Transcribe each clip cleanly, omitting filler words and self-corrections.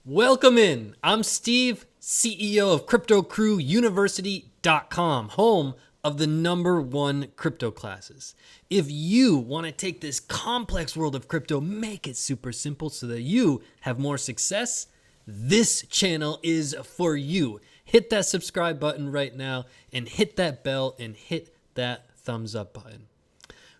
Welcome in. I'm Steve, CEO of CryptoCrewUniversity.com, home of the #1 crypto classes. If you want to take this complex world of crypto, make it super simple so that you have more success, this channel is for you. Hit that subscribe button right now and hit that bell and hit that thumbs up button.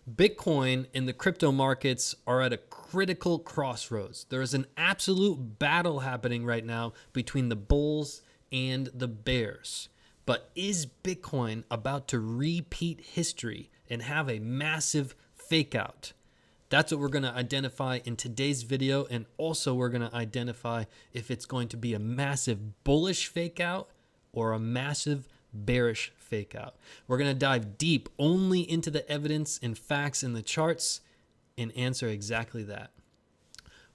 Bitcoin and the crypto markets are at a critical crossroads. There is an absolute battle happening right now between the bulls and the bears. But is Bitcoin about to repeat history and have a massive fake out? That's what we're going to identify in today's video, and also we're going to identify if it's going to be a massive bullish fake out or a massive bearish fake out. We're going to dive deep only into the evidence and facts in the charts and answer exactly that.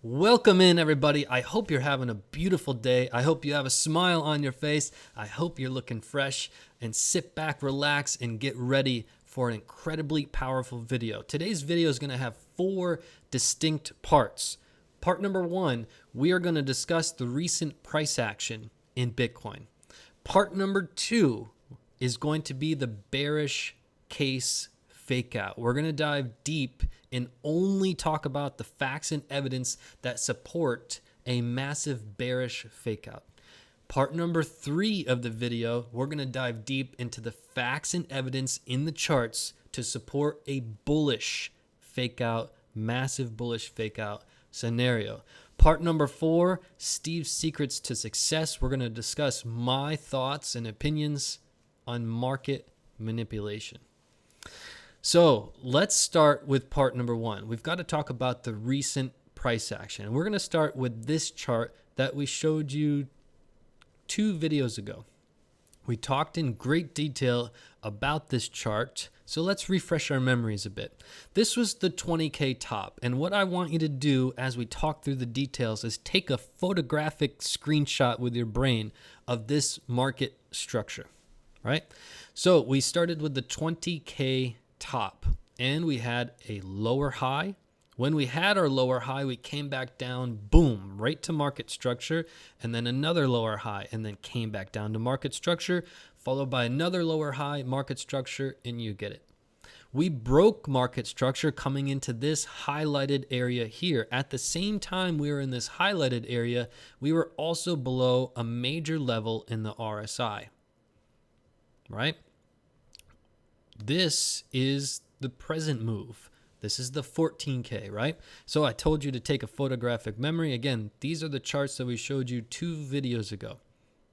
Welcome in, everybody. I hope you're having a beautiful day. I hope you have a smile on your face. I hope you're looking fresh, and sit back, relax, and get ready for an incredibly powerful video. Today's video is going to have 4 distinct parts. Part number 1, we are going to discuss the recent price action in Bitcoin. Part number 2 is going to be the bearish case fake out. We're going to dive deep and only talk about the facts and evidence that support a massive bearish fake out. Part number 3 of the video, we're going to dive deep into the facts and evidence in the charts to support a bullish fake out, massive bullish fake out scenario. Part number 4, Steve's secrets to success. We're going to discuss my thoughts and opinions on market manipulation. So let's start with part number 1. We've got to talk about the recent price action. We're going to start with this chart that we showed you 2 videos ago. We talked in great detail about this chart, so let's refresh our memories a bit. This was the 20K top, and what I want you to do as we talk through the details is take a photographic screenshot with your brain of this market structure, right? So we started with the 20K top, and we had a lower high. When we had our lower high, we came back down, boom, right to market structure, and then another lower high, and then came back down to market structure, followed by another lower high, market structure, and you get it. We broke market structure coming into this highlighted area here. At the same time we were in this highlighted area, we were also below a major level in the RSI, right? This is the present move. This is the 14K, right? So I told you to take a photographic memory. Again, these are the charts that we showed you 2 videos ago.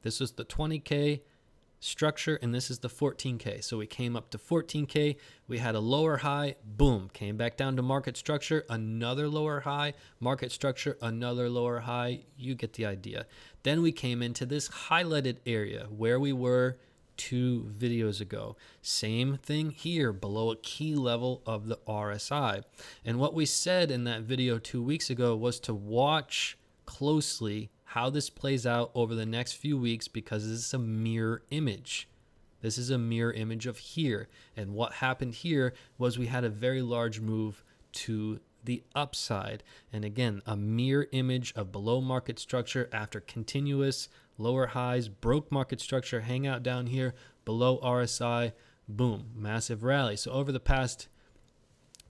This was the 20K structure, and this is the 14K. So we came up to 14K. We had a lower high, boom, came back down to market structure, another lower high, market structure, another lower high. You get the idea. Then we came into this highlighted area where we were 2 videos ago. Same thing here, below a key level of the RSI. And what we said in that video 2 weeks ago was to watch closely how this plays out over the next few weeks, because this is a mirror image. This is a mirror image of here. And what happened here was we had a very large move to the upside. And again, a mirror image of below market structure after continuous lower highs, broke market structure, hang out down here below RSI, boom, massive rally. So over the past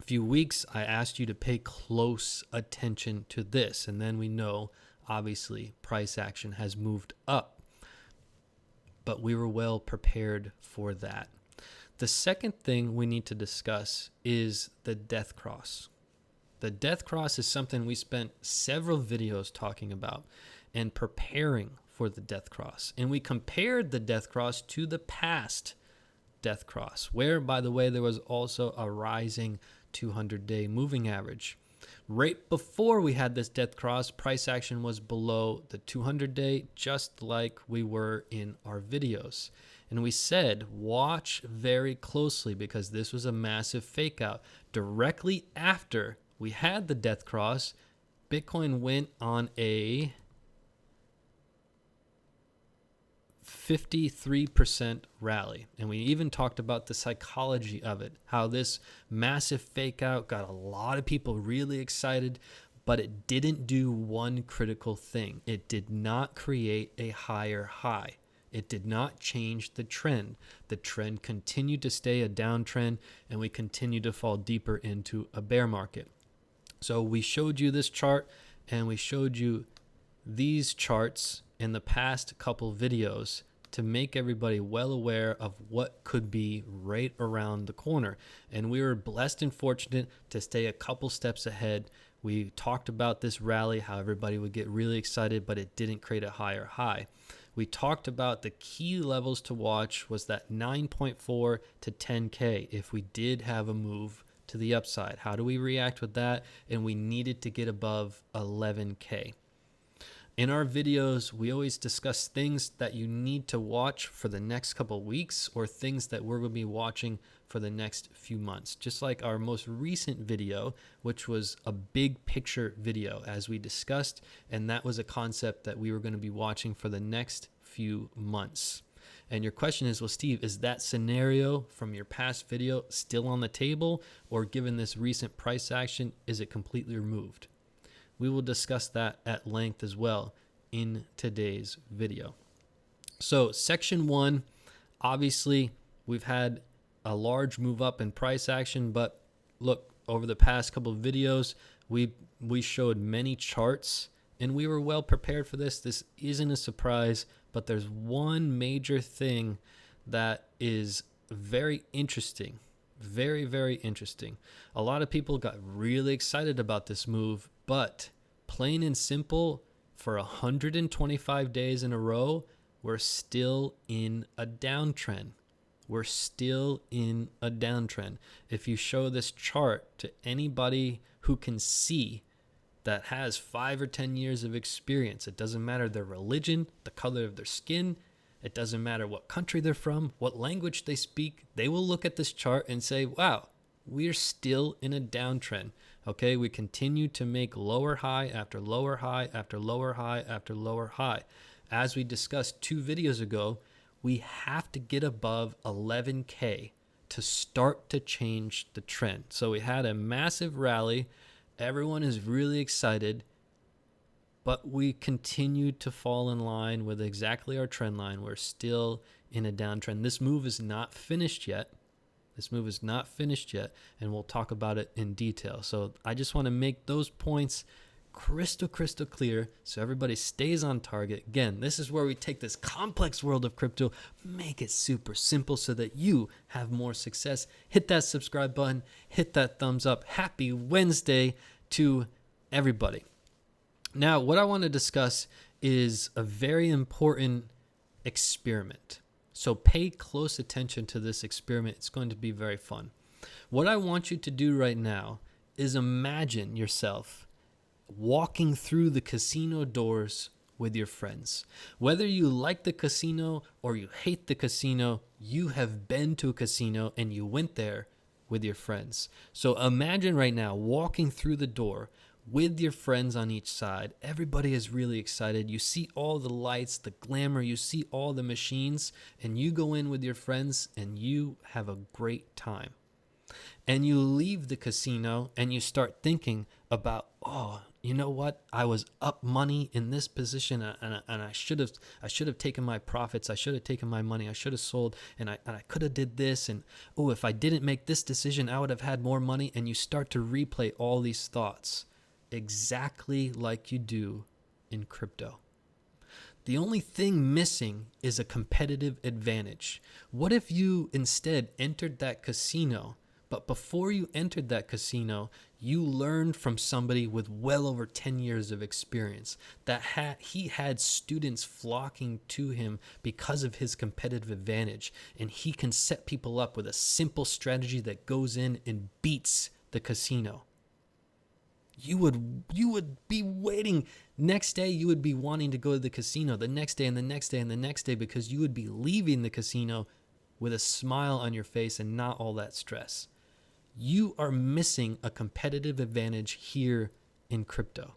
few weeks, I asked you to pay close attention to this. And then we know, obviously, price action has moved up, but we were well prepared for that. The second thing we need to discuss is the death cross. The death cross is something we spent several videos talking about and preparing for the death cross. And we compared the death cross to the past death cross, where, by the way, there was also a rising 200-day moving average. Right before we had this death cross, price action was below the 200-day, just like we were in our videos. And we said, watch very closely, because this was a massive fake out. Directly after we had the death cross, Bitcoin went on a 53% rally. And we even talked about the psychology of it, how this massive fake out got a lot of people really excited, but it didn't do one critical thing. It did not create a higher high. It did not change the trend. The trend continued to stay a downtrend, and we continued to fall deeper into a bear market. So we showed you this chart, and we showed you these charts in the past couple videos to make everybody well aware of what could be right around the corner. And we were blessed and fortunate to stay a couple steps ahead. We talked about this rally, how everybody would get really excited, but it didn't create a higher high. We talked about the key levels to watch was that 9.4 to 10K if we did have a move to the upside. How do we react with that? And we needed to get above 11K. In our videos, we always discuss things that you need to watch for the next couple of weeks or things that we're going to be watching for the next few months. Just like our most recent video, which was a big picture video as we discussed, and that was a concept that we were going to be watching for the next few months. And your question is, well, Steve, is that scenario from your past video still on the table, or given this recent price action, is it completely removed? We will discuss that at length as well in today's video. So section 1, obviously we've had a large move up in price action, but look, over the past couple of videos, we showed many charts and we were well prepared for this. This isn't a surprise, but there's one major thing that is very interesting. Very, very interesting. A lot of people got really excited about this move, but plain and simple, for 125 days in a row, we're still in a downtrend. We're still in a downtrend. If you show this chart to anybody who can see that has 5 or 10 years of experience, it doesn't matter their religion, the color of their skin, it doesn't matter what country they're from, what language they speak, they will look at this chart and say, wow, we're still in a downtrend. Okay, we continue to make lower high after lower high after lower high after lower high. As we discussed 2 videos ago, we have to get above 11K to start to change the trend. So we had a massive rally. Everyone is really excited, but we continue to fall in line with exactly our trend line. We're still in a downtrend. This move is not finished yet. This move is not finished yet, and we'll talk about it in detail. So I just want to make those points crystal clear so everybody stays on target. Again, this is where we take this complex world of crypto, make it super simple so that you have more success. Hit that subscribe button, hit that thumbs up. Happy Wednesday to everybody. Now, what I want to discuss is a very important experiment. So pay close attention to this experiment. It's going to be very fun. What I want you to do right now is imagine yourself walking through the casino doors with your friends. Whether you like the casino or you hate the casino, you have been to a casino and you went there with your friends. So imagine right now walking through the door with your friends on each side. Everybody is really excited. You see all the lights, the glamour, you see all the machines, and you go in with your friends and you have a great time. And you leave the casino and you start thinking about, oh, you know what? I was up money in this position and I should have taken my profits. I should have taken my money. I should have sold and I could have did this. And oh, if I didn't make this decision, I would have had more money. And you start to replay all these thoughts exactly like you do in crypto. The only thing missing is a competitive advantage. What if you instead entered that casino, but before you entered that casino, you learned from somebody with well over 10 years of experience that he had students flocking to him because of his competitive advantage, and he can set people up with a simple strategy that goes in and beats the casino. You would be waiting. Next day, you would be wanting to go to the casino, the next day and the next day and the next day, because you would be leaving the casino with a smile on your face and not all that stress. You are missing a competitive advantage here in crypto.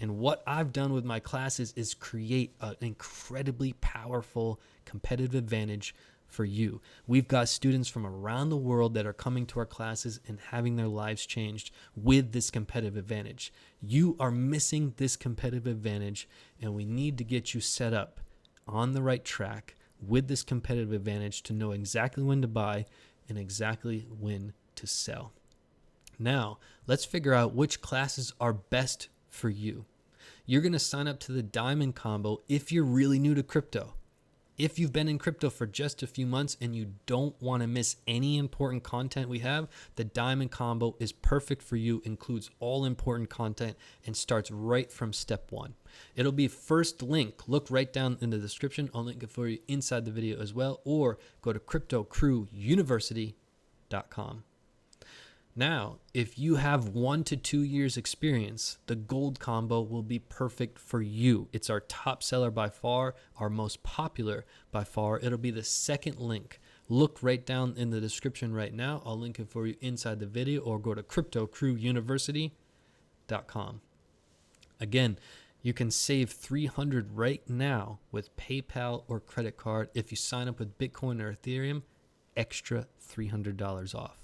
And what I've done with my classes is create an incredibly powerful competitive advantage for you. We've got students from around the world that are coming to our classes and having their lives changed with this competitive advantage. You are missing this competitive advantage, and we need to get you set up on the right track with this competitive advantage to know exactly when to buy and exactly when to sell. Now, let's figure out which classes are best for you. You're going to sign up to the Diamond Combo if you're really new to crypto. If you've been in crypto for just a few months and you don't want to miss any important content we have, the Diamond Combo is perfect for you, includes all important content, and starts right from step one. It'll be first link. Look right down in the description. I'll link it for you inside the video as well, or go to cryptocrewuniversity.com. Now, if you have 1 to 2 years experience, the Gold Combo will be perfect for you. It's our top seller by far, our most popular by far. It'll be the second link. Look right down in the description right now. I'll link it for you inside the video, or go to cryptocrewuniversity.com. Again, you can save $300 right now with PayPal or credit card. If you sign up with Bitcoin or Ethereum, extra $300 off.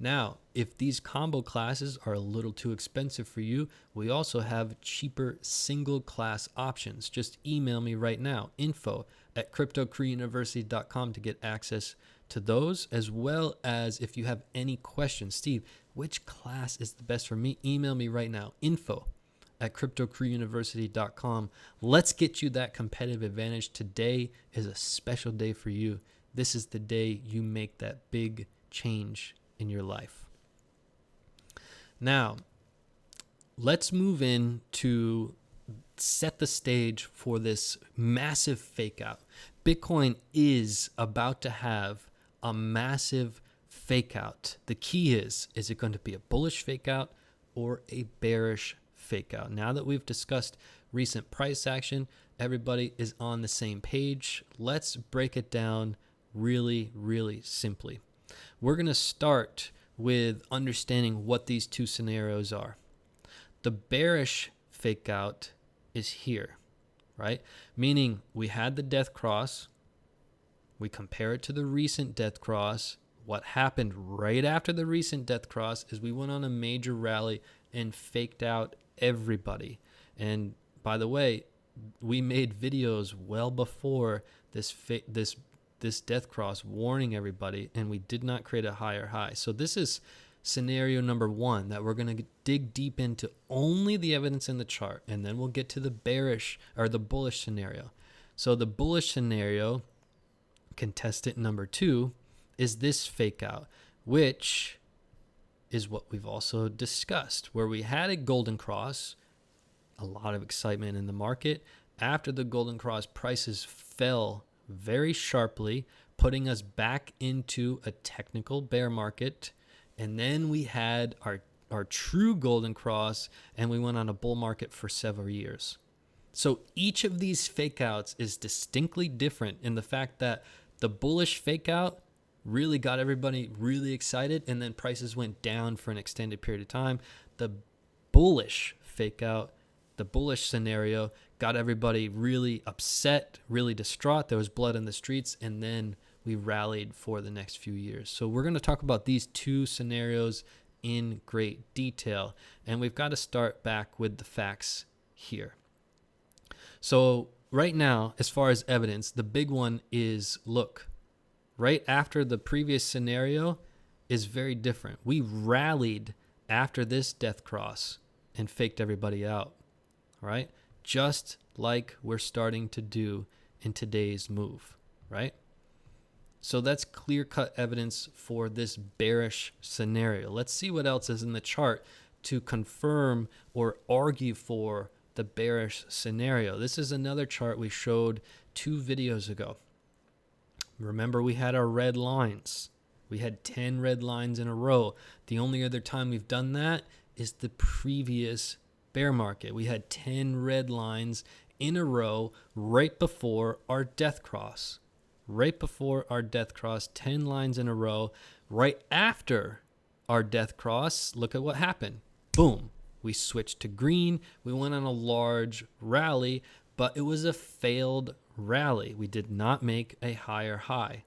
Now, if these combo classes are a little too expensive for you, we also have cheaper single class options. Just email me right now, info@cryptocrewuniversity.com, to get access to those, as well as if you have any questions. Steve, which class is the best for me? Email me right now, info@cryptocrewuniversity.com. Let's get you that competitive advantage. Today is a special day for you. This is the day you make that big change in your life. Now, let's move in to set the stage for this massive fake out. Bitcoin is about to have a massive fake out. The key is it going to be a bullish fake out or a bearish fake out? Now that we've discussed recent price action, everybody is on the same page. Let's break it down really, really simply. We're going to start with understanding what these two scenarios are. The bearish fake out is here, right? Meaning we had the death cross. We compare it to the recent death cross. What happened right after the recent death cross is we went on a major rally and faked out everybody. And by the way, we made videos well before this death cross warning everybody, and we did not create a higher high. So this is scenario number one that we're going to dig deep into, only the evidence in the chart, and then we'll get to the bearish or the bullish scenario. So the bullish scenario, contestant number two, is this fake out, which is what we've also discussed, where we had a golden cross, a lot of excitement in the market. After the golden cross, prices fell very sharply, putting us back into a technical bear market. And then we had our true golden cross, and we went on a bull market for several years. So each of these fake outs is distinctly different in the fact that the bullish fake out really got everybody really excited, and then prices went down for an extended period of time. The bullish fake out, the bullish scenario, got everybody really upset, really distraught. There was blood in the streets, and then we rallied for the next few years. So we're going to talk about these two scenarios in great detail, and we've got to start back with the facts here. So right now, as far as evidence, the big one is, look, right after the previous scenario is very different. We rallied after this death cross and faked everybody out, right? Just like we're starting to do in today's move, right? So that's clear-cut evidence for this bearish scenario. Let's see what else is in the chart to confirm or argue for the bearish scenario. This is another chart we showed 2 videos ago. Remember, we had our red lines. We had 10 red lines in a row. The only other time we've done that is the previous bear market. We had 10 red lines in a row right before our death cross. Right before our death cross, 10 lines in a row. Right after our death cross, look at what happened. Boom. We switched to green. We went on a large rally, but it was a failed rally. We did not make a higher high.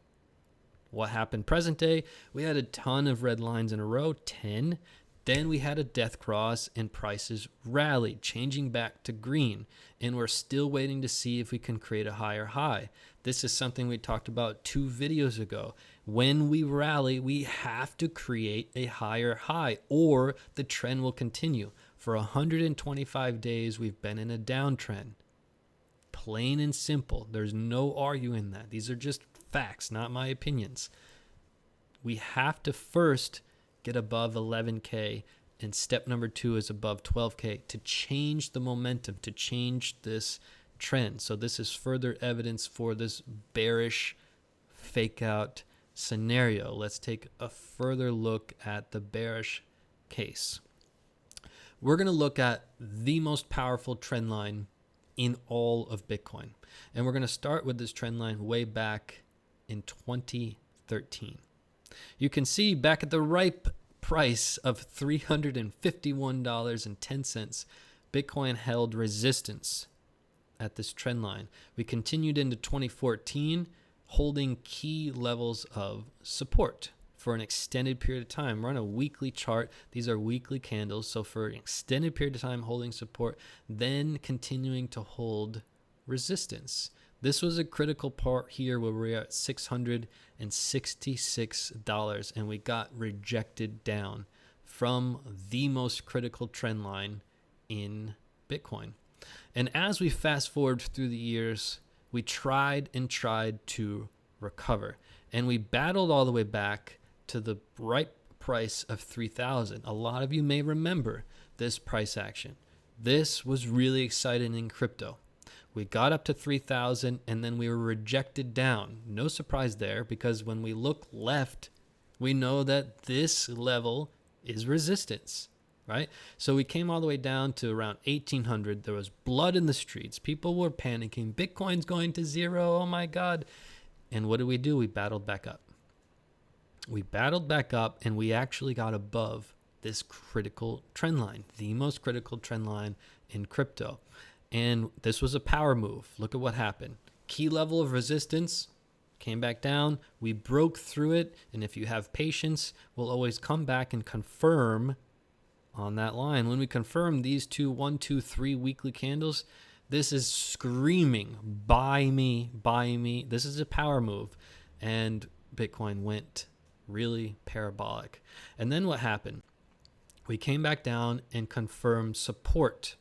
What happened present day? We had a ton of red lines in a row, 10. Then we had a death cross and prices rallied, changing back to green. And we're still waiting to see if we can create a higher high. This is something we talked about 2 videos ago. When we rally, we have to create a higher high or the trend will continue. For 125 days, we've been in a downtrend. Plain and simple. There's no arguing that. These are just facts, not my opinions. We have to first get above 11K, and step number 2 is above 12K to change the momentum, to change this trend. So this is further evidence for this bearish fake out scenario. Let's take a further look at the bearish case. We're going to look at the most powerful trend line in all of Bitcoin. And we're going to start with this trend line way back in 2013. You can see back at the ripe price of $351.10, Bitcoin held resistance at this trend line. We continued into 2014, holding key levels of support for an extended period of time. We're on a weekly chart. These are weekly candles. So for an extended period of time, holding support, then continuing to hold resistance. This was a critical part here where we're at $666 and we got rejected down from the most critical trend line in Bitcoin. And as we fast forward through the years, we tried and tried to recover. And we battled all the way back to the right price of 3,000. A lot of you may remember this price action. This was really exciting in crypto. We got up to 3,000 and then we were rejected down. No surprise there, because when we look left, we know that this level is resistance, right? So we came all the way down to around 1,800. There was blood in the streets. People were panicking. Bitcoin's going to zero. Oh my God. And what did? We battled back up. We battled back up and we actually got above this critical trend line, the most critical trend line in crypto. And this was a power move. Look at what happened. Key level of resistance came back down. We broke through it. And if you have patience, we'll always come back and confirm on that line. When we confirm these 2, 1, 2, 3 weekly candles, this is screaming, buy me, buy me. This is a power move. And Bitcoin went really parabolic. And then what happened? We came back down and confirmed support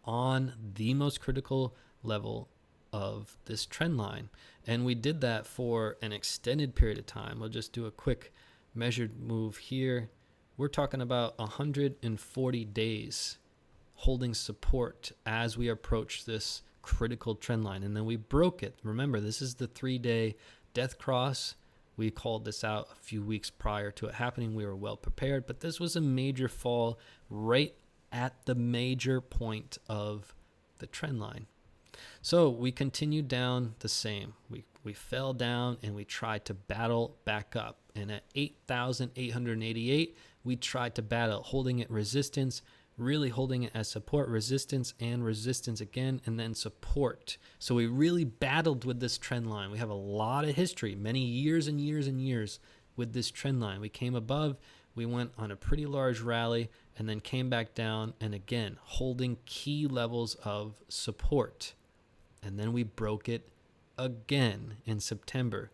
on the most critical level of this trend line. And we did that for an extended period of time. We'll just do a quick measured move here. We're talking about 140 days holding support as we approach this critical trend line. And then we broke it. Remember, this is the 3-day death cross. We called this out a few weeks prior to it happening. We were well prepared, but this was a major fall right at the major point of the trend line. So we continued down the same. We fell down and we tried to battle back up. And at 8,888, we tried to battle, holding it resistance, really holding it as support, resistance, and resistance again, and then support. So we really battled with this trend line. We have a lot of history, many years and years and years with this trend line. We came above, we went on a pretty large rally, and then came back down, and again, holding key levels of support. And then we broke it again in September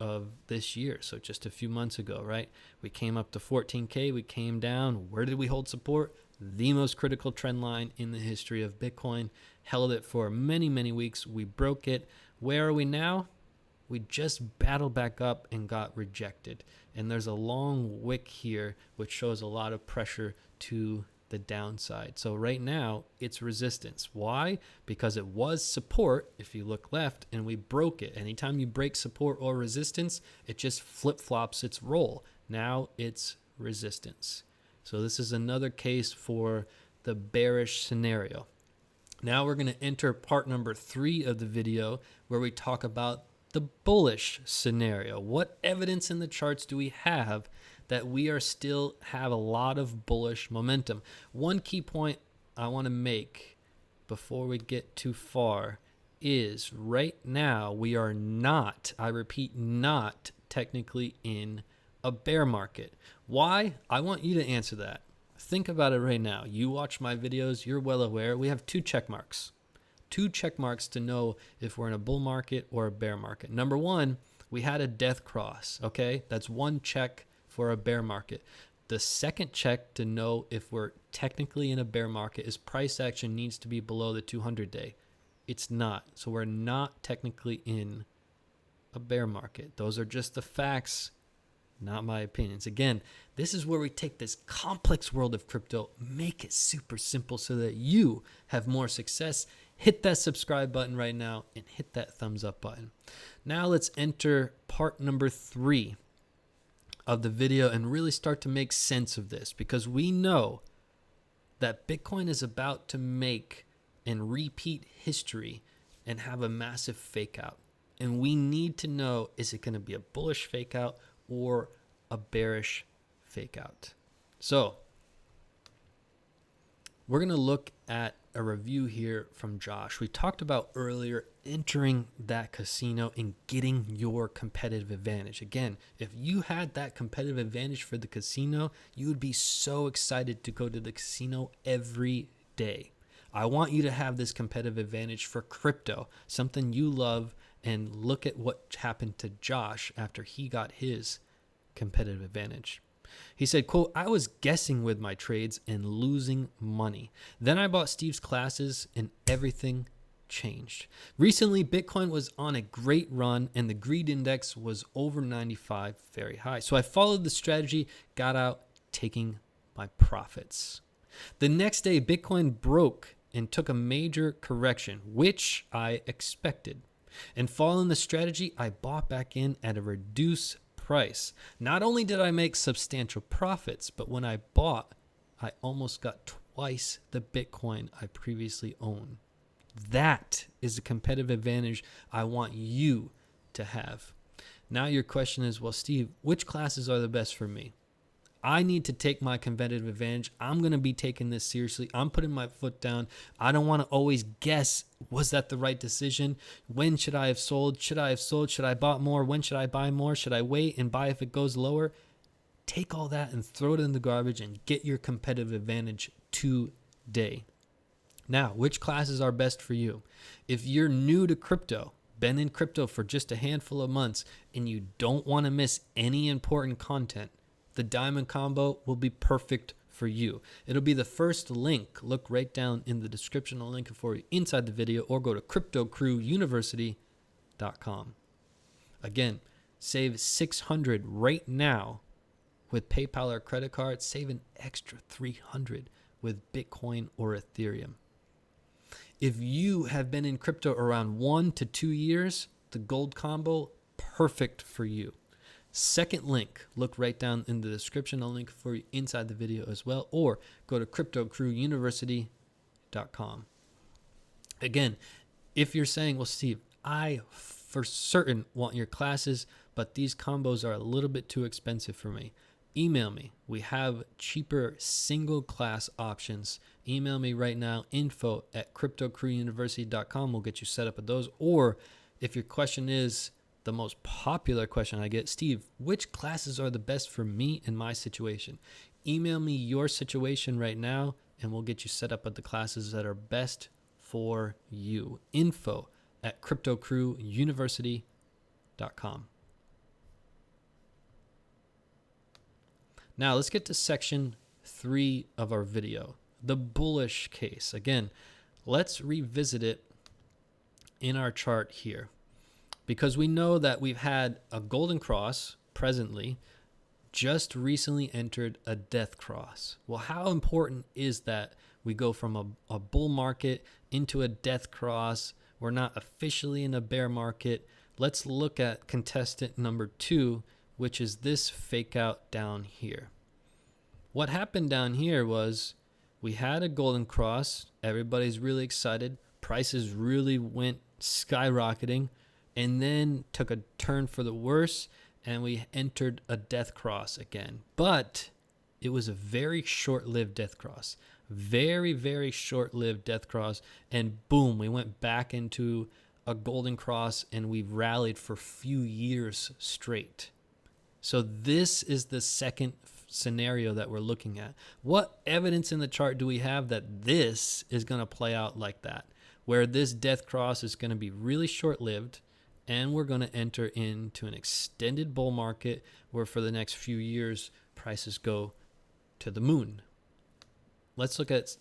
of this year. So just a few months ago, right? We came up to 14K, we came down. Where did we hold support? The most critical trend line in the history of Bitcoin. Held it for many, many weeks. We broke it. Where are we now? We just battled back up and got rejected. And there's a long wick here, which shows a lot of pressure to the downside. So right now, it's resistance. Why? Because it was support, if you look left, and we broke it. Anytime you break support or resistance, it just flip-flops its role. Now it's resistance. So this is another case for the bearish scenario. Now we're going to enter part number 3 of the video, where we talk about the bullish scenario. What evidence in the charts do we have that we are still have a lot of bullish momentum? One key point I want to make before we get too far is right now we are not, I repeat, not technically in a bear market. Why? I want you to answer that. Think about it right now. You watch my videos, you're well aware we have two check marks. Two check marks to know if we're in a bull market or a bear market. Number one, we had a death cross, okay? That's one check for a bear market. The second check to know if we're technically in a bear market is price action needs to be below the 200-day. It's not. So we're not technically in a bear market. Those are just the facts, not my opinions. Again, this is where we take this complex world of crypto, make it super simple so that you have more success. Hit that subscribe button right now and hit that thumbs up button. Now let's enter part number 3 of the video and really start to make sense of this, because we know that Bitcoin is about to make and repeat history and have a massive fake out. And we need to know, is it going to be a bullish fake out or a bearish fake out? So we're going to look at a review here from Josh. We talked about earlier entering that casino and getting your competitive advantage. Again, if you had that competitive advantage for the casino, you would be so excited to go to the casino every day. I want you to have this competitive advantage for crypto, something you love, and look at what happened to Josh after he got his competitive advantage. He said, quote, I was guessing with my trades and losing money. Then I bought Steve's classes and everything changed. Recently, Bitcoin was on a great run and the greed index was over 95, very high. So I followed the strategy, got out, taking my profits. The next day, Bitcoin broke and took a major correction, which I expected. And following the strategy, I bought back in at a reduced price. Not only did I make substantial profits, but when I bought, I almost got twice the Bitcoin I previously owned. That is a competitive advantage I want you to have. Now your question is, well, Steve, which classes are the best for me? I need to take my competitive advantage. I'm going to be taking this seriously. I'm putting my foot down. I don't want to always guess, was that the right decision? When should I have sold? Should I have sold? Should I bought more? When should I buy more? Should I wait and buy if it goes lower? Take all that and throw it in the garbage and get your competitive advantage today. Now, which classes are best for you? If you're new to crypto, been in crypto for just a handful of months, and you don't want to miss any important content, the diamond combo will be perfect for you. It'll be the first link. Look right down in the description. I'll link it for you inside the video, or go to cryptocrewuniversity.com. Again, save $600 right now with PayPal or credit card. Save an extra $300 with Bitcoin or Ethereum. If you have been in crypto around 1 to 2 years, the gold combo, perfect for you. Second link, look right down in the description. I'll link for you inside the video as well, or go to cryptocrewuniversity.com. Again, if you're saying, well, Steve, I for certain want your classes, but these combos are a little bit too expensive for me, email me. We have cheaper single class options. Email me right now, info@cryptocrewuniversity.com. We'll get you set up with those. Or if your question is, the most popular question I get, Steve, which classes are the best for me in my situation? Email me your situation right now, and we'll get you set up with the classes that are best for you. info@cryptocrewuniversity.com. Now let's get to section 3 of our video, the bullish case. Again, let's revisit it in our chart here, because we know that we've had a golden cross presently, just recently entered a death cross. Well, how important is that we go from a bull market into a death cross? We're not officially in a bear market. Let's look at contestant number 2, which is this fake out down here. What happened down here was we had a golden cross. Everybody's really excited. Prices really went skyrocketing, and then took a turn for the worse, and we entered a death cross again. But it was a very short-lived death cross. Very, very short-lived death cross, and boom, we went back into a golden cross and we've rallied for a few years straight. So this is the second scenario that we're looking at. What evidence in the chart do we have that this is going to play out like that, where this death cross is going to be really short-lived and we're going to enter into an extended bull market where for the next few years prices go to the moon? Let's look at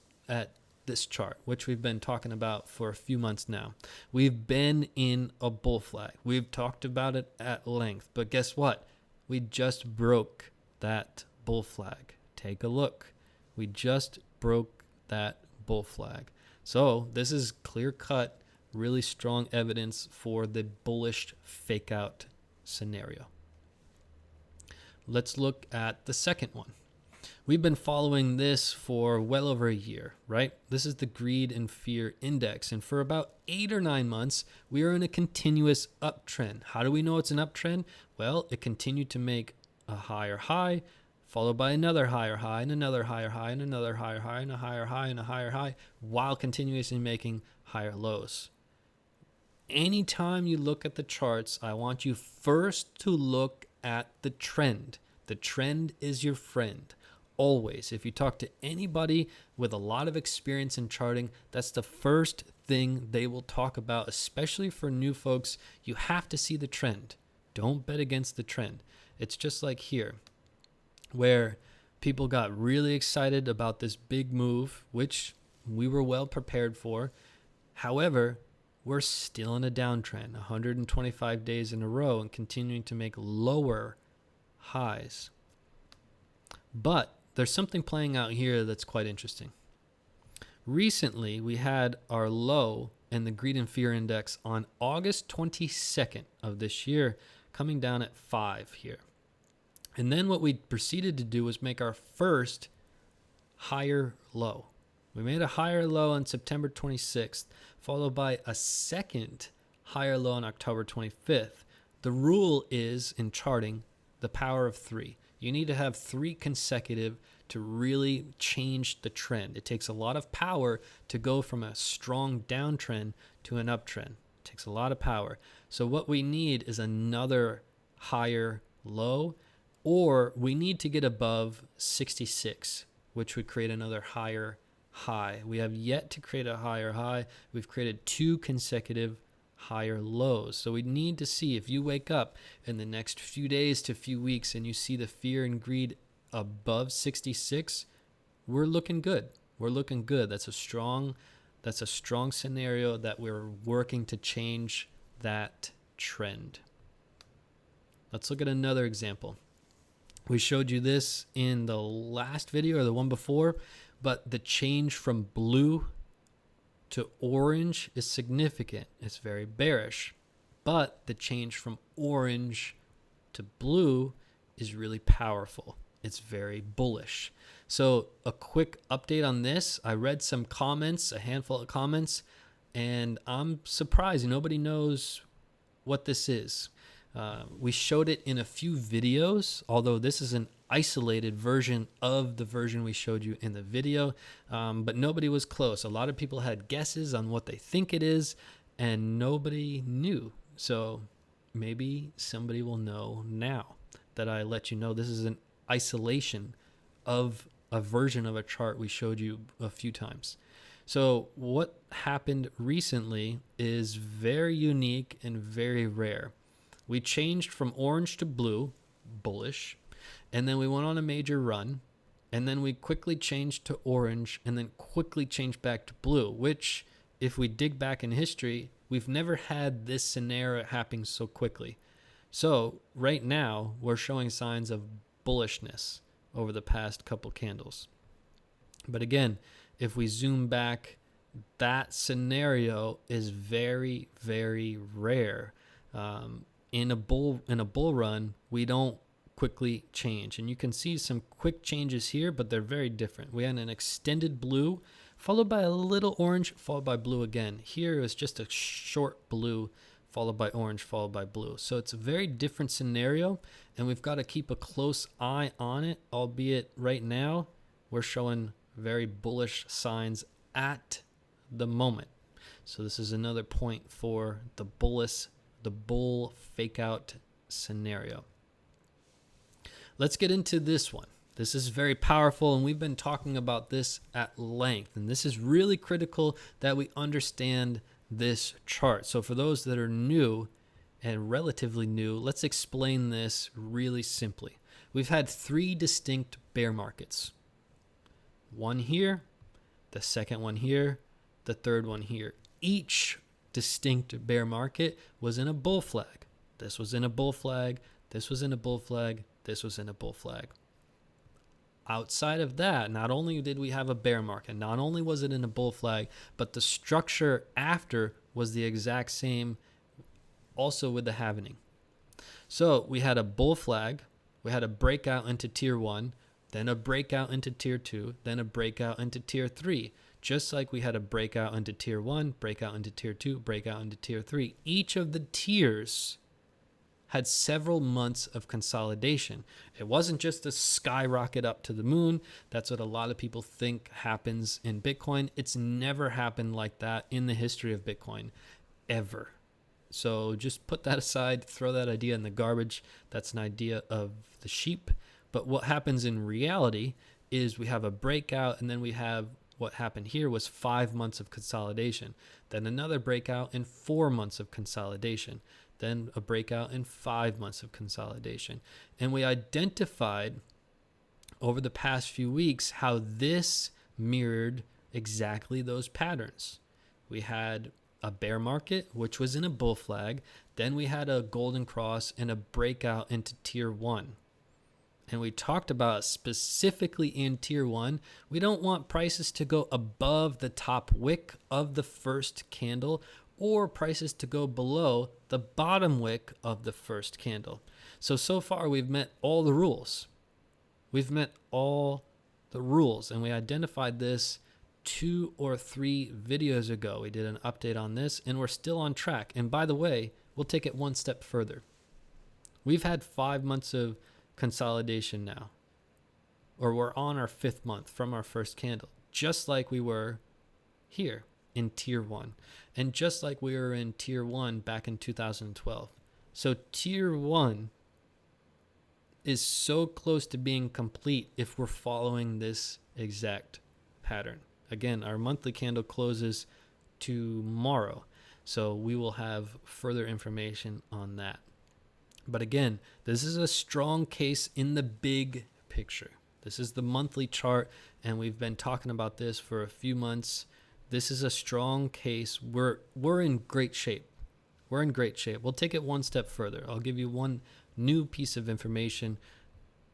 this chart, which we've been talking about for a few months now. We've been in a bull flag. We've talked about it at length, but guess what? We just broke that bull flag. Take a look. We just broke that bull flag. So this is clear cut, really strong evidence for the bullish fake out scenario. Let's look at the second one. We've been following this for well over a year, right? This is the greed and fear index. And for about 8 or 9 months, we are in a continuous uptrend. How do we know it's an uptrend? Well, it continued to make a higher high, followed by another higher high, and another higher high, and another higher high, and a higher high, and a higher high, while continuously making higher lows. Anytime you look at the charts, I want you first to look at the trend. The trend is your friend. Always. If you talk to anybody with a lot of experience in charting, that's the first thing they will talk about, especially for new folks. You have to see the trend. Don't bet against the trend. It's just like here, where people got really excited about this big move, which we were well prepared for. However, we're still in a downtrend, 125 days in a row, and continuing to make lower highs. But there's something playing out here that's quite interesting. Recently, we had our low in the greed and fear index on August 22nd of this year, coming down at 5 here. And then what we proceeded to do was make our first higher low. We made a higher low on September 26th, followed by a second higher low on October 25th. The rule is, in charting, the power of 3. You need to have 3 consecutive to really change the trend. It takes a lot of power to go from a strong downtrend to an uptrend. It takes a lot of power. So what we need is another higher low, or we need to get above 66, which would create another higher high. We have yet to create a higher high. We've created 2 consecutive higher lows. So we need to see, if you wake up in the next few days to few weeks and you see the fear and greed above 66, we're looking good. We're looking good. That's a strong scenario that we're working to change that trend. Let's look at another example. We showed you this in the last video or the one before, but the change from blue to orange is significant. It's very bearish. But the change from orange to blue is really powerful. It's very bullish. So a quick update on this. I read some comments, a handful of comments, and I'm surprised nobody knows what this is. We showed it in a few videos, although this is an isolated version of the version we showed you in the video, but nobody was close. A lot of people had guesses on what they think it is, and nobody knew. So maybe somebody will know now that I let you know this is an isolation of a version of a chart we showed you a few times. So what happened recently is very unique and very rare. We changed from orange to blue, bullish, and then we went on a major run, and then we quickly changed to orange, and then quickly changed back to blue, which, if we dig back in history, we've never had this scenario happening so quickly. So right now, we're showing signs of bullishness over the past couple candles. But again, if we zoom back, that scenario is very, very rare. In a bull run, we don't quickly change, and you can see some quick changes here, but they're very different. We had an extended blue followed by a little orange followed by blue again. Here is just a short blue followed by orange followed by blue. So it's a very different scenario, and we've got to keep a close eye on it, albeit right now we're showing very bullish signs at the moment. So this is another point for the bull fake out scenario. Let's get into this one. This is very powerful, and we've been talking about this at length, and this is really critical that we understand this chart. So for those that are new and relatively new, let's explain this really simply. We've had 3 distinct bear markets. One here, the second one here, the third one here. Each distinct bear market was in a bull flag. This was in a bull flag, this was in a bull flag, this was in a bull flag. Outside of that, not only did we have a bear market, not only was it in a bull flag, but the structure after was the exact same, also with the halvening. So we had a bull flag, we had a breakout into tier 1, then a breakout into tier 2, then a breakout into tier 3. Just like we had a breakout into tier 1, breakout into tier 2, breakout into tier 3. Each of the tiers had several months of consolidation. It wasn't just a skyrocket up to the moon. That's what a lot of people think happens in Bitcoin. It's never happened like that in the history of Bitcoin, ever. So just put that aside, throw that idea in the garbage. That's an idea of the sheep. But what happens in reality is we have a breakout, and then we have what happened here was 5 months of consolidation. Then another breakout and 4 months of consolidation. Then a breakout and 5 months of consolidation. And we identified over the past few weeks how this mirrored exactly those patterns. We had a bear market, which was in a bull flag. Then we had a golden cross and a breakout into tier 1. And we talked about specifically in tier 1, we don't want prices to go above the top wick of the first candle, or prices to go below the bottom wick of the first candle. So far we've met all the rules. We've met all the rules, and we identified this 2 or 3 videos ago. We did an update on this, and we're still on track. And by the way, we'll take it one step further. We've had 5 months of consolidation now, or we're on our 5th month from our first candle, just like we were here in tier 1, and just like we were in tier 1 back in 2012. So tier 1 is so close to being complete if we're following this exact pattern. Again, our monthly candle closes tomorrow, so we will have further information on that. But again, this is a strong case in the big picture. This is the monthly chart, and we've been talking about this for a few months. This is a strong case. We're in great shape. We're in great shape. We'll take it one step further. I'll give you one new piece of information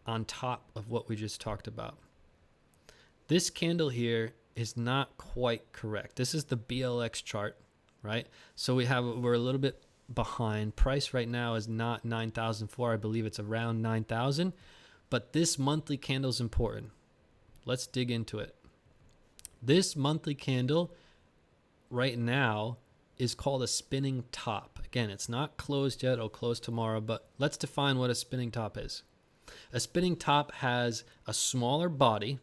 on top of what we just talked about. This candle here is not quite correct. This is the BLX chart, right? So we're a little bit behind. Price right now is not 9,004. I believe it's around 9,000. But this monthly candle is important. Let's dig into it. This monthly candle right now is called a spinning top. Again, it's not closed yet. It'll close tomorrow, but let's define what a spinning top is. A spinning top has a smaller body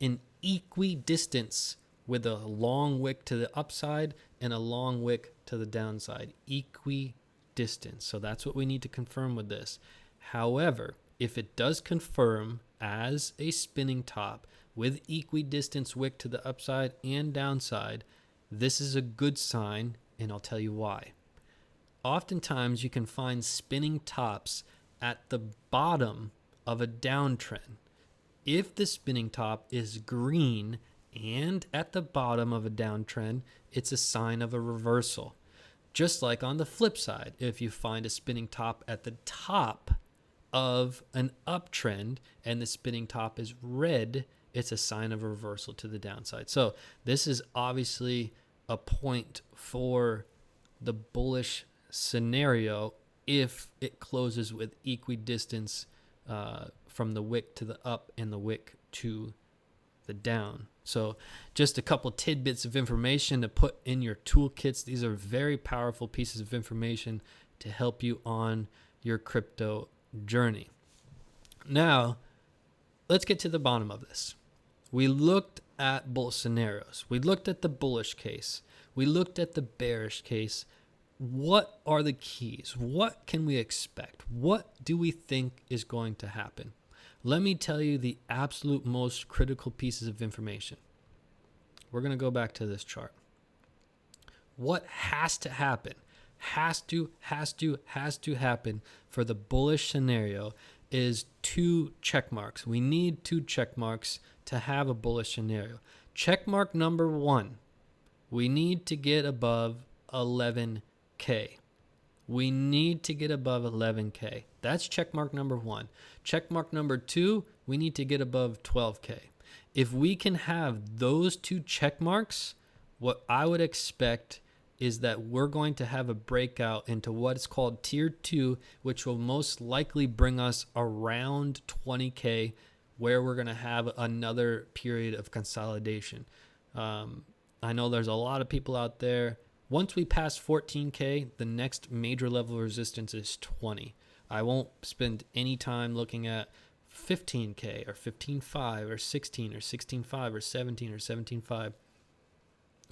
in equidistance with a long wick to the upside and a long wick to the downside. Equidistance. So that's what we need to confirm with this. However, if it does confirm as a spinning top with equidistance wick to the upside and downside, this is a good sign, and I'll tell you why. Oftentimes you can find spinning tops at the bottom of a downtrend. If the spinning top is green and at the bottom of a downtrend, it's a sign of a reversal. Just like on the flip side, if you find a spinning top at the top of an uptrend and the spinning top is red, it's a sign of a reversal to the downside. So this is obviously a point for the bullish scenario if it closes with equidistance from the wick to the up and the wick to the down. So just a couple tidbits of information to put in your toolkits. These are very powerful pieces of information to help you on your crypto journey. Now, let's get to the bottom of this. We looked at bull scenarios. We looked at the bullish case. We looked at the bearish case. What are the keys? What can we expect? What do we think is going to happen? Let me tell you the absolute most critical pieces of information. We're going to go back to this chart. What has to happen, has to happen for the bullish scenario is 2 check marks. We need 2 check marks to have a bullish scenario. Check mark number 1, we need to get above 11K. We need to get above 11K. That's check mark number 1. Check mark number 2, we need to get above 12K. If we can have those 2 check marks, what I would expect is that we're going to have a breakout into what's called tier 2, which will most likely bring us around 20K, where we're going to have another period of consolidation. I know there's a lot of people out there. Once we pass 14K, the next major level of resistance is 20. I won't spend any time looking at 15K or 15.5 or 16 or 16.5 or 17 or 17.5.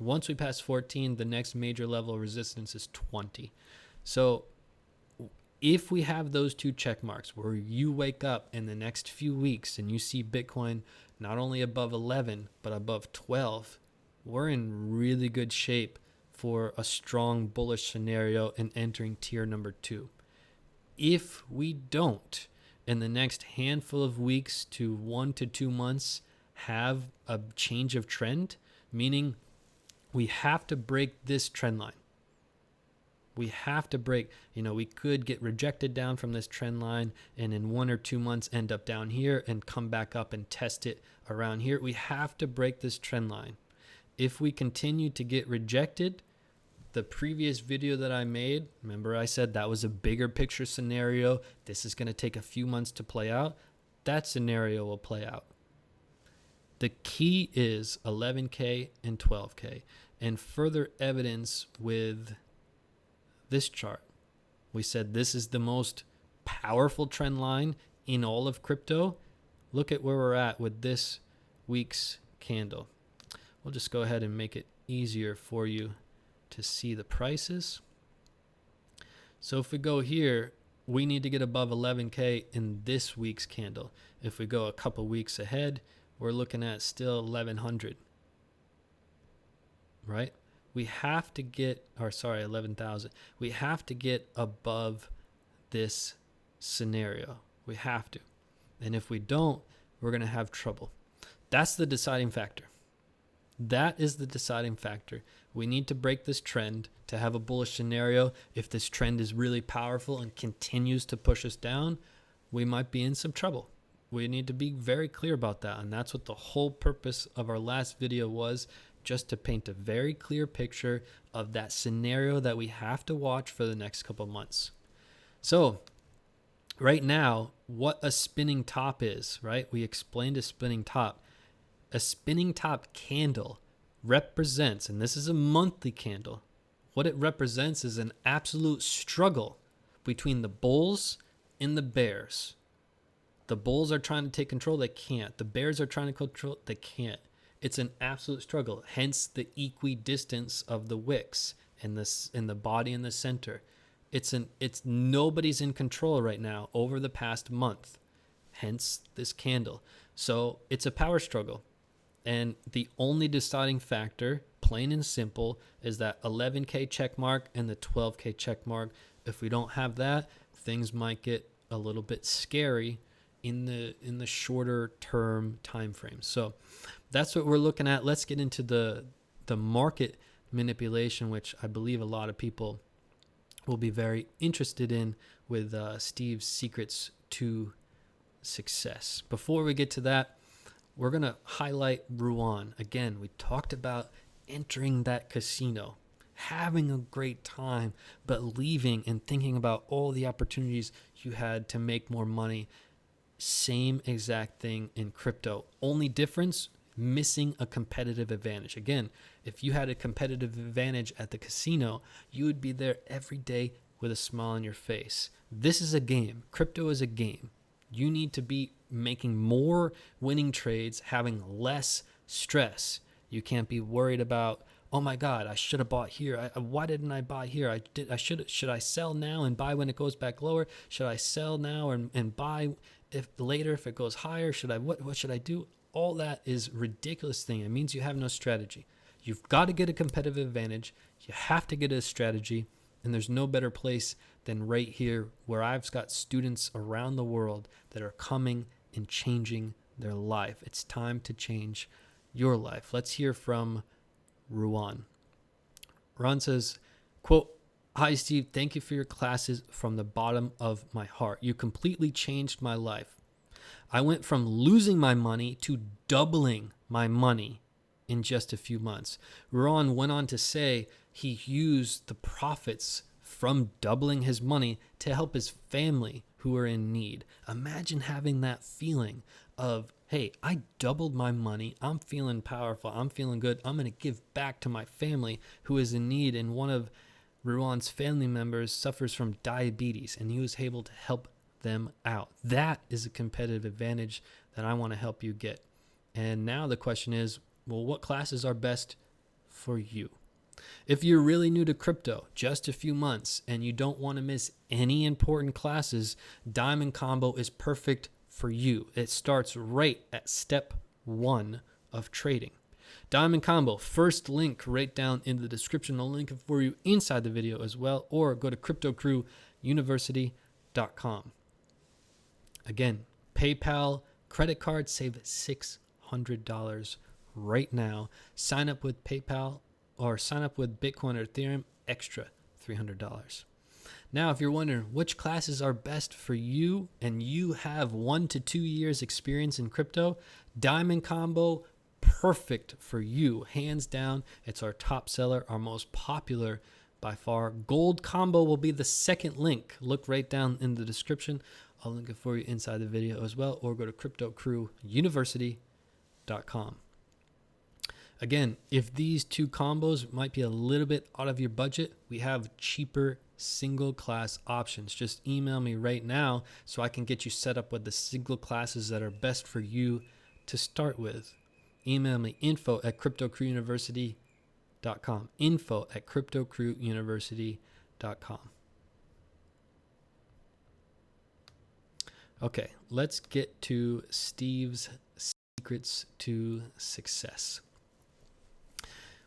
Once we pass 14, the next major level of resistance is 20. So if we have those 2 check marks where you wake up in the next few weeks and you see Bitcoin not only above 11, but above 12, we're in really good shape for a strong bullish scenario and entering tier number 2. If we don't, in the next handful of weeks to 1 to 2 months, have a change of trend, meaning we have to break this trend line. We have to break, we could get rejected down from this trend line and in 1 or 2 months end up down here and come back up and test it around here. We have to break this trend line. If we continue to get rejected, the previous video that I made, remember I said that was a bigger picture scenario. This is going to take a few months to play out. That scenario will play out. The key is 11K and 12K. And further evidence with this chart. We said this is the most powerful trend line in all of crypto. Look at where we're at with this week's candle. We'll just go ahead and make it easier for you to see the prices. So if we go here, we need to get above 11K in this week's candle. If we go a couple weeks ahead, we're looking at still 1100, right? We have to get, 11,000. We have to get above this scenario. We have to. And if we don't, we're going to have trouble. That's the deciding factor. That is the deciding factor. We need to break this trend to have a bullish scenario. If this trend is really powerful and continues to push us down, we might be in some trouble. We need to be very clear about that. And that's what the whole purpose of our last video was, just to paint a very clear picture of that scenario that we have to watch for the next couple months. So right now, what a spinning top is, right? We explained a spinning top. A spinning top candle represents, and this is a monthly candle, what it represents is an absolute struggle between the bulls and the bears. The bulls are trying to take control, they can't. The bears are trying to control, they can't. It's an absolute struggle, hence the equidistance of the wicks and the body in the center. It's nobody's in control right now over the past month, hence this candle. So it's a power struggle. And the only deciding factor, plain and simple, is that 11K check mark and the 12K check mark. If we don't have that, things might get a little bit scary in the shorter term time frame. So that's what we're looking at. Let's get into the market manipulation, which I believe a lot of people will be very interested in with Steve's secrets to success. Before we get to that, we're going to highlight Rouen. Again, we talked about entering that casino, having a great time, but leaving and thinking about all the opportunities you had to make more money. Same exact thing in crypto. Only difference, missing a competitive advantage. Again, if you had a competitive advantage at the casino, you would be there every day with a smile on your face. This is a game. Crypto is a game. You need to be making more winning trades, having less stress. You can't be worried about oh my God, I should have bought here. Why didn't I buy here? Should I sell now and buy when it goes back lower? Should I sell now and buy if later if it goes higher? What should I do? All that is ridiculous thing. It means you have no strategy. You've got to get a competitive advantage. You have to get a strategy. And there's no better place than right here where I've got students around the world that are coming and changing their life. It's time to change your life. Let's hear from Ruan. Ruan says, quote, "Hi, Steve. Thank you for your classes from the bottom of my heart. You completely changed my life. I went from losing my money to doubling my money in just a few months." Ruan went on to say he used the profits from doubling his money to help his family who are in need. Imagine having that feeling of, hey, I doubled my money. I'm feeling powerful. I'm feeling good. I'm going to give back to my family who is in need. And one of Ruan's family members suffers from diabetes, and he was able to help them out. That is a competitive advantage that I want to help you get. And now the question is, well, what classes are best for you? If you're really new to crypto, just a few months, and you don't want to miss any important classes, Diamond Combo is perfect for you. It starts right at step 1 of trading. Diamond Combo, first link right down in the description. I'll link it for you inside the video as well, or go to cryptocrewuniversity.com. Again, PayPal, credit card, save $600 right now. Sign up with PayPal or sign up with Bitcoin or Ethereum, extra $300. Now, if you're wondering which classes are best for you and you have 1 to 2 years experience in crypto, Diamond Combo, perfect for you. Hands down, it's our top seller, our most popular by far. Gold Combo will be the second link. Look right down in the description. I'll link it for you inside the video as well, or go to cryptocrewuniversity.com. Again, if these two combos might be a little bit out of your budget, we have cheaper single class options. Just email me right now so I can get you set up with the single classes that are best for you to start with. Email me info@cryptocrewuniversity.com. info@cryptocrewuniversity.com. Okay, let's get to Steve's secrets to success.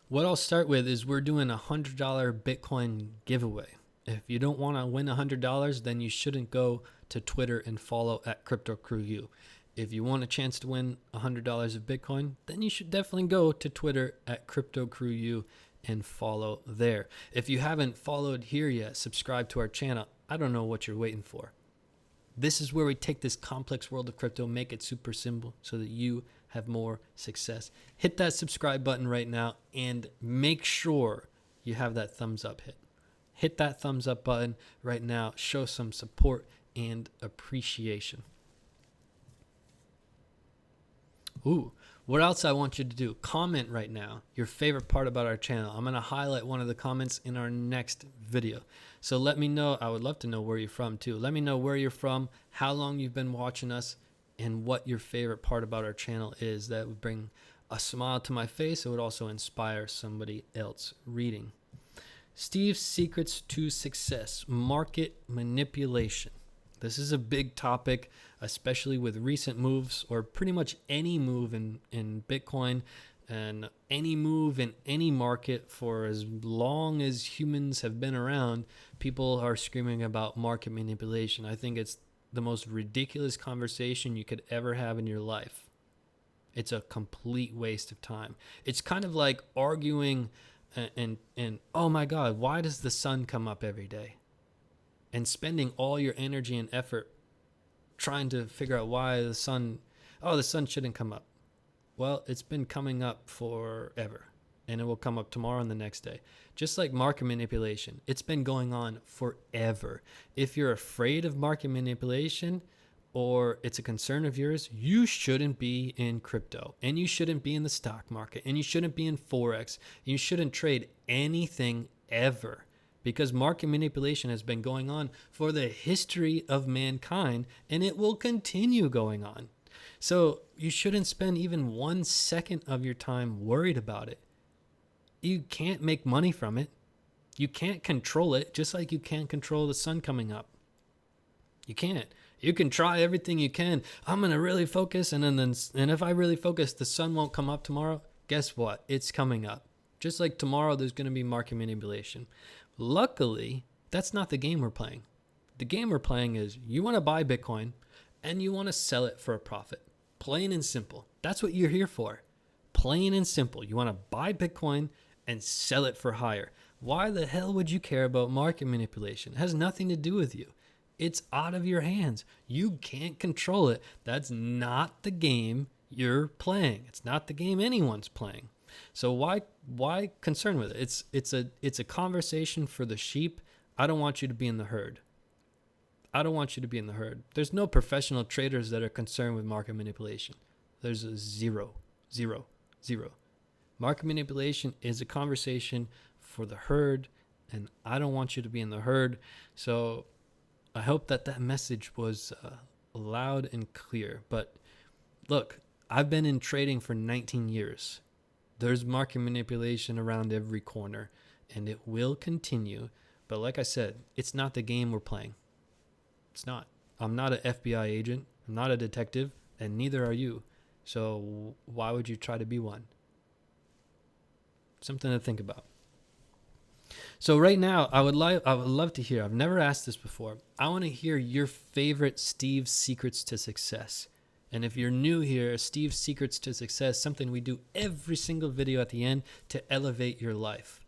What I'll start with is we're doing a $100 Bitcoin giveaway. If you don't want to win $100, then you shouldn't go to Twitter and follow @CryptoCrewU. If you want a chance to win $100 of Bitcoin, then you should definitely go to Twitter @CryptoCrewU and follow there. If you haven't followed here yet, subscribe to our channel. I don't know what you're waiting for. This is where we take this complex world of crypto, make it super simple so that you have more success. Hit that subscribe button right now and make sure you have that thumbs up hit. Hit that thumbs up button right now. Show some support and appreciation. Ooh, what else I want you to do? Comment right now your favorite part about our channel. I'm going to highlight one of the comments in our next video. So let me know. I would love to know where you're from too. Let me know where you're from, how long you've been watching us, and what your favorite part about our channel is. That would bring a smile to my face. It would also inspire somebody else reading. Steve's secrets to success: market manipulation. This is a big topic, especially with recent moves, or pretty much any move in Bitcoin and any move in any market for as long as humans have been around. People are screaming about market manipulation. I think it's the most ridiculous conversation you could ever have in your life. It's a complete waste of time. It's kind of like arguing and oh my God, why does the sun come up every day? And spending all your energy and effort trying to figure out why the sun shouldn't come up. Well, it's been coming up forever, and it will come up tomorrow and the next day. Just like market manipulation, it's been going on forever. If you're afraid of market manipulation, or it's a concern of yours, you shouldn't be in crypto, and you shouldn't be in the stock market, and you shouldn't be in Forex, and you shouldn't trade anything ever. Because market manipulation has been going on for the history of mankind, and it will continue going on. So you shouldn't spend even 1 second of your time worried about it. You can't make money from it. You can't control it, just like you can't control the sun coming up. You can't. You can try everything you can. I'm going to really focus, and if I really focus, the sun won't come up tomorrow. Guess what? It's coming up. Just like tomorrow, there's going to be market manipulation. Luckily, that's not the game we're playing. The game we're playing is you want to buy Bitcoin and you want to sell it for a profit. Plain and simple. That's what you're here for. Plain and simple. You want to buy Bitcoin and sell it for higher. Why the hell would you care about market manipulation? It has nothing to do with you. It's out of your hands. You can't control it. That's not the game you're playing. It's not the game anyone's playing. So why concern with it? It's a conversation for the sheep. I don't want you to be in the herd. I don't want you to be in the herd. There's no professional traders that are concerned with market manipulation. There's a zero. Market manipulation is a conversation for the herd, and I don't want you to be in the herd. So I hope that message was loud and clear. But look, I've been in trading for 19 years. There's market manipulation around every corner, and it will continue. But like I said, it's not the game we're playing. It's not. I'm not an FBI agent. I'm not a detective, and neither are you. So why would you try to be one? Something to think about. So right now, I would love to hear. I've never asked this before. I want to hear your favorite Steve's secrets to success. And if you're new here, Steve's secrets to success, something we do every single video at the end to elevate your life,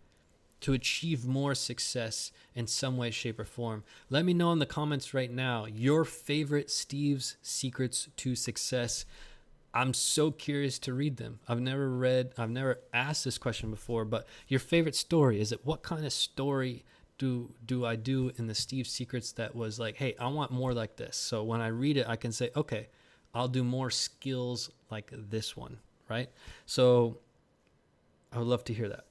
to achieve more success in some way, shape, or form. Let me know in the comments right now your favorite Steve's secrets to success. I'm so curious to read them. I've never asked this question before, but your favorite story, is it what kind of story do I do in the Steve Secrets that was like, hey, I want more like this. So when I read it, I can say, okay, I'll do more skills like this one, right? So I would love to hear that.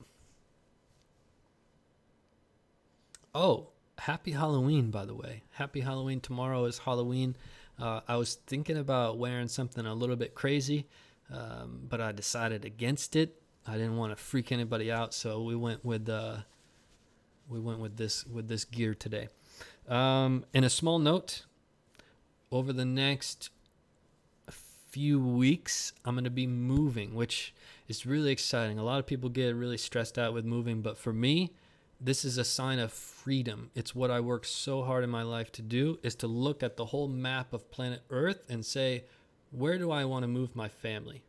Oh, happy Halloween, by the way. Happy Halloween. Tomorrow is Halloween. I was thinking about wearing something a little bit crazy, but I decided against it. I didn't want to freak anybody out, so we went with this gear today. And a small note, over the next few weeks, I'm going to be moving, which is really exciting. A lot of people get really stressed out with moving, but for me, this is a sign of freedom. It's what I work so hard in my life to do, is to look at the whole map of planet Earth and say, where do I want to move my family?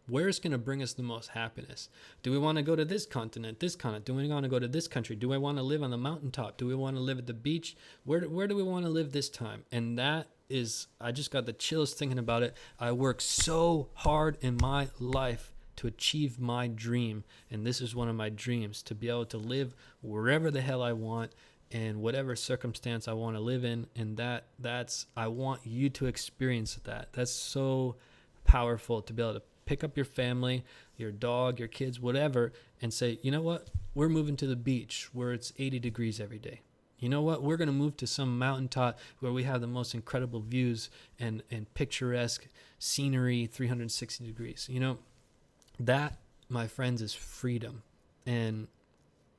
Where is going to bring us the most happiness? Do we want to go to this continent, this continent? Do we want to go to this country? Do I want to live on the mountaintop? Do we want to live at the beach? Where do we want to live this time? And that is, I just got the chills thinking about it. I work so hard in my life to achieve my dream, and this is one of my dreams, to be able to live wherever the hell I want and whatever circumstance I want to live in. And that's I want you to experience that. That's so powerful, to be able to pick up your family, your dog, your kids, whatever, and say, you know what, we're moving to the beach where it's 80 degrees every day. You know what, we're going to move to some mountaintop where we have the most incredible views and picturesque scenery, 360 degrees. You know, that, my friends, is freedom. And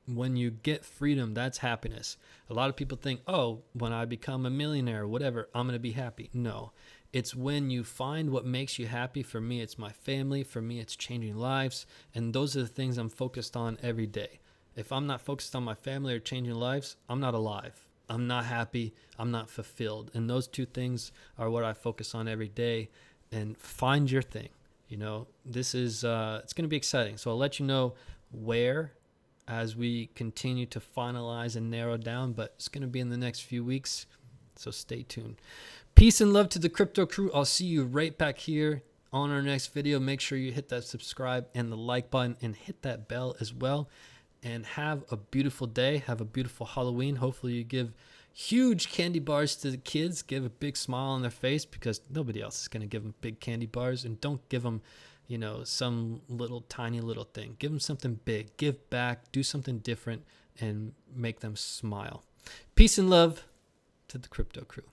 when you get freedom, that's happiness. A lot of people think, oh, when I become a millionaire or whatever, I'm going to be happy. No, it's when you find what makes you happy. For me, it's my family. For me, it's changing lives. And those are the things I'm focused on every day. If I'm not focused on my family or changing lives, I'm not alive. I'm not happy. I'm not fulfilled. And those two things are what I focus on every day. And find your thing. You know, this is, it's going to be exciting. So I'll let you know where as we continue to finalize and narrow down, but it's going to be in the next few weeks. So stay tuned. Peace and love to the crypto crew. I'll see you right back here on our next video. Make sure you hit that subscribe and the like button and hit that bell as well. And have a beautiful day. Have a beautiful Halloween. Hopefully you give huge candy bars to the kids. Give a big smile on their face, because nobody else is going to give them big candy bars. And don't give them, you know, some little tiny little thing. Give them something big. Give back. Do something different and make them smile. Peace and love to the crypto crew.